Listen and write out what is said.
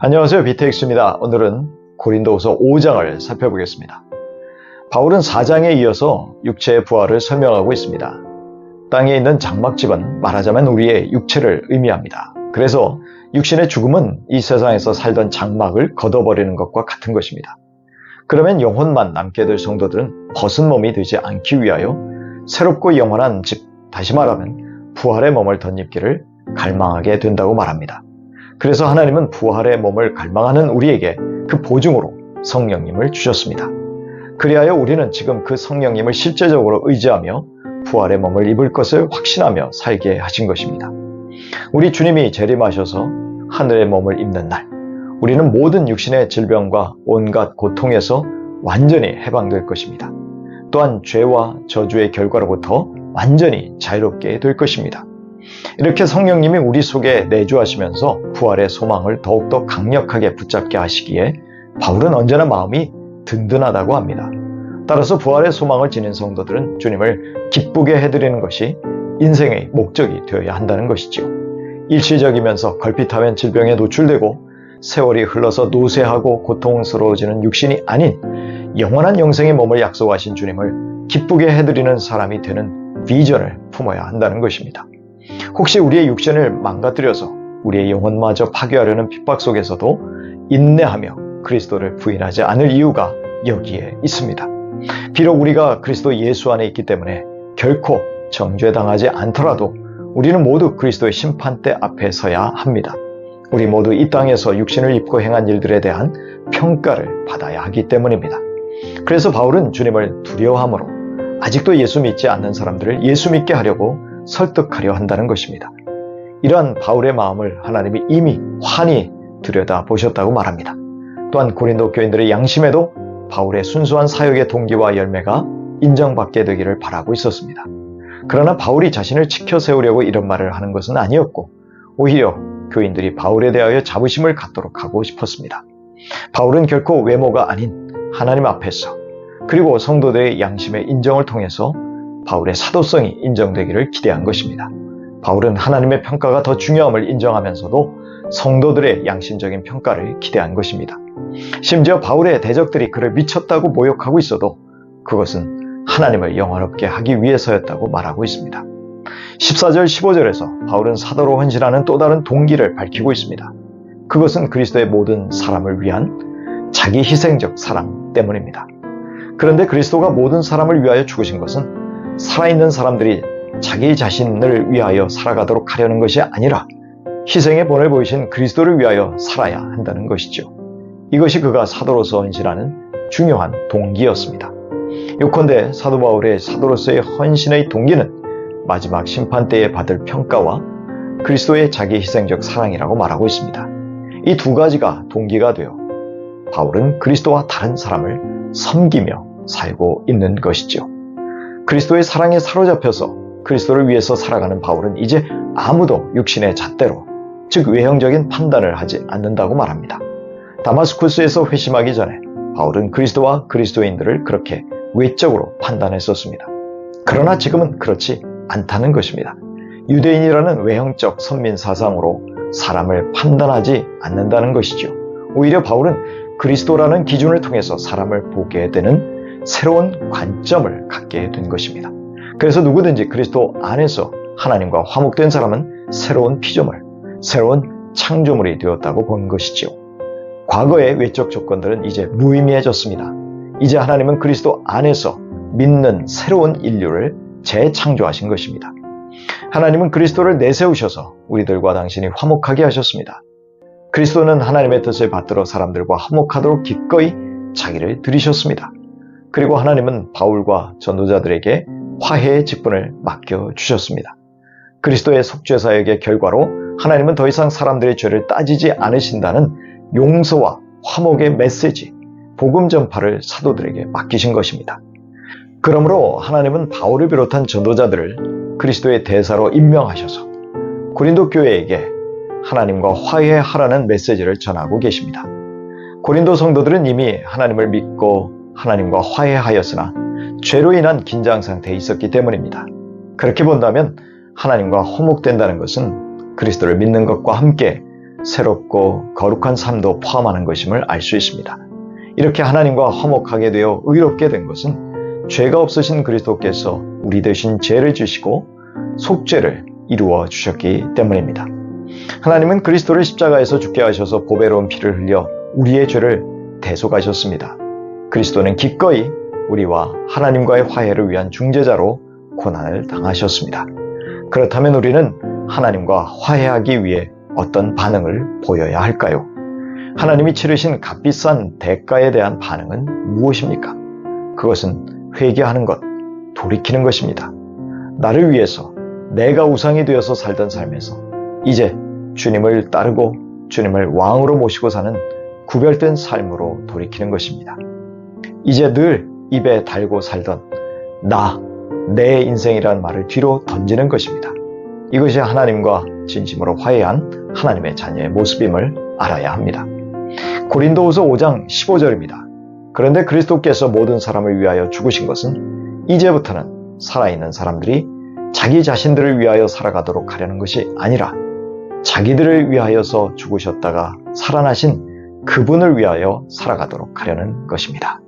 안녕하세요. 비테익스입니다. 오늘은 고린도후서 5장을 살펴보겠습니다. 바울은 4장에 이어서 육체의 부활을 설명하고 있습니다. 땅에 있는 장막집은 말하자면 우리의 육체를 의미합니다. 그래서 육신의 죽음은 이 세상에서 살던 장막을 걷어버리는 것과 같은 것입니다. 그러면 영혼만 남게 될 성도들은 벗은 몸이 되지 않기 위하여 새롭고 영원한 집, 다시 말하면 부활의 몸을 덧입기를 갈망하게 된다고 말합니다. 그래서 하나님은 부활의 몸을 갈망하는 우리에게 그 보증으로 성령님을 주셨습니다. 그리하여 우리는 지금 그 성령님을 실제적으로 의지하며 부활의 몸을 입을 것을 확신하며 살게 하신 것입니다. 우리 주님이 재림하셔서 하늘의 몸을 입는 날, 우리는 모든 육신의 질병과 온갖 고통에서 완전히 해방될 것입니다. 또한 죄와 저주의 결과로부터 완전히 자유롭게 될 것입니다. 이렇게 성령님이 우리 속에 내주하시면서 부활의 소망을 더욱더 강력하게 붙잡게 하시기에 바울은 언제나 마음이 든든하다고 합니다. 따라서 부활의 소망을 지닌 성도들은 주님을 기쁘게 해드리는 것이 인생의 목적이 되어야 한다는 것이지요. 일시적이면서 걸핏하면 질병에 노출되고 세월이 흘러서 노쇠하고 고통스러워지는 육신이 아닌 영원한 영생의 몸을 약속하신 주님을 기쁘게 해드리는 사람이 되는 비전을 품어야 한다는 것입니다. 혹시 우리의 육신을 망가뜨려서 우리의 영혼마저 파괴하려는 핍박 속에서도 인내하며 그리스도를 부인하지 않을 이유가 여기에 있습니다. 비록 우리가 그리스도 예수 안에 있기 때문에 결코 정죄당하지 않더라도 우리는 모두 그리스도의 심판대 앞에 서야 합니다. 우리 모두 이 땅에서 육신을 입고 행한 일들에 대한 평가를 받아야 하기 때문입니다. 그래서 바울은 주님을 두려워함으로 아직도 예수 믿지 않는 사람들을 예수 믿게 하려고 설득하려 한다는 것입니다. 이러한 바울의 마음을 하나님이 이미 환히 들여다보셨다고 말합니다. 또한 고린도 교인들의 양심에도 바울의 순수한 사역의 동기와 열매가 인정받게 되기를 바라고 있었습니다. 그러나 바울이 자신을 지켜 세우려고 이런 말을 하는 것은 아니었고 오히려 교인들이 바울에 대하여 자부심을 갖도록 하고 싶었습니다. 바울은 결코 외모가 아닌 하나님 앞에서 그리고 성도들의 양심의 인정을 통해서 바울의 사도성이 인정되기를 기대한 것입니다. 바울은 하나님의 평가가 더 중요함을 인정하면서도 성도들의 양심적인 평가를 기대한 것입니다. 심지어 바울의 대적들이 그를 미쳤다고 모욕하고 있어도 그것은 하나님을 영화롭게 하기 위해서였다고 말하고 있습니다. 14절 15절에서 바울은 사도로 헌신하는 또 다른 동기를 밝히고 있습니다. 그것은 그리스도의 모든 사람을 위한 자기 희생적 사랑 때문입니다. 그런데 그리스도가 모든 사람을 위하여 죽으신 것은 살아있는 사람들이 자기 자신을 위하여 살아가도록 하려는 것이 아니라 희생의 본을 보이신 그리스도를 위하여 살아야 한다는 것이죠. 이것이 그가 사도로서 헌신하는 중요한 동기였습니다. 요컨대 사도 바울의 사도로서의 헌신의 동기는 마지막 심판때에 받을 평가와 그리스도의 자기 희생적 사랑이라고 말하고 있습니다. 이 두 가지가 동기가 되어 바울은 그리스도와 다른 사람을 섬기며 살고 있는 것이죠. 그리스도의 사랑에 사로잡혀서 그리스도를 위해서 살아가는 바울은 이제 아무도 육신의 잣대로, 즉 외형적인 판단을 하지 않는다고 말합니다. 다마스쿠스에서 회심하기 전에 바울은 그리스도와 그리스도인들을 그렇게 외적으로 판단했었습니다. 그러나 지금은 그렇지 않다는 것입니다. 유대인이라는 외형적 선민 사상으로 사람을 판단하지 않는다는 것이죠. 오히려 바울은 그리스도라는 기준을 통해서 사람을 보게 되는 새로운 관점을 갖게 된 것입니다. 그래서 누구든지 그리스도 안에서 하나님과 화목된 사람은 새로운 피조물, 새로운 창조물이 되었다고 본 것이지요. 과거의 외적 조건들은 이제 무의미해졌습니다. 이제 하나님은 그리스도 안에서 믿는 새로운 인류를 재창조하신 것입니다. 하나님은 그리스도를 내세우셔서 우리들과 당신이 화목하게 하셨습니다. 그리스도는 하나님의 뜻을 받들어 사람들과 화목하도록 기꺼이 자기를 들이셨습니다. 그리고 하나님은 바울과 전도자들에게 화해의 직분을 맡겨주셨습니다. 그리스도의 속죄사역의 결과로 하나님은 더 이상 사람들의 죄를 따지지 않으신다는 용서와 화목의 메시지, 복음 전파를 사도들에게 맡기신 것입니다. 그러므로 하나님은 바울을 비롯한 전도자들을 그리스도의 대사로 임명하셔서 고린도 교회에게 하나님과 화해하라는 메시지를 전하고 계십니다. 고린도 성도들은 이미 하나님을 믿고 하나님과 화해하였으나 죄로 인한 긴장 상태에 있었기 때문입니다. 그렇게 본다면 하나님과 화목된다는 것은 그리스도를 믿는 것과 함께 새롭고 거룩한 삶도 포함하는 것임을 알 수 있습니다. 이렇게 하나님과 화목하게 되어 의롭게 된 것은 죄가 없으신 그리스도께서 우리 대신 죄를 지시고 속죄를 이루어 주셨기 때문입니다. 하나님은 그리스도를 십자가에서 죽게 하셔서 보배로운 피를 흘려 우리의 죄를 대속하셨습니다. 그리스도는 기꺼이 우리와 하나님과의 화해를 위한 중재자로 고난을 당하셨습니다. 그렇다면 우리는 하나님과 화해하기 위해 어떤 반응을 보여야 할까요? 하나님이 치르신 값비싼 대가에 대한 반응은 무엇입니까? 그것은 회개하는 것, 돌이키는 것입니다. 나를 위해서 내가 우상이 되어서 살던 삶에서 이제 주님을 따르고 주님을 왕으로 모시고 사는 구별된 삶으로 돌이키는 것입니다. 이제 늘 입에 달고 살던 내 인생이라는 말을 뒤로 던지는 것입니다. 이것이 하나님과 진심으로 화해한 하나님의 자녀의 모습임을 알아야 합니다. 고린도후서 5장 15절입니다. 그런데 그리스도께서 모든 사람을 위하여 죽으신 것은 이제부터는 살아있는 사람들이 자기 자신들을 위하여 살아가도록 하려는 것이 아니라 자기들을 위하여서 죽으셨다가 살아나신 그분을 위하여 살아가도록 하려는 것입니다.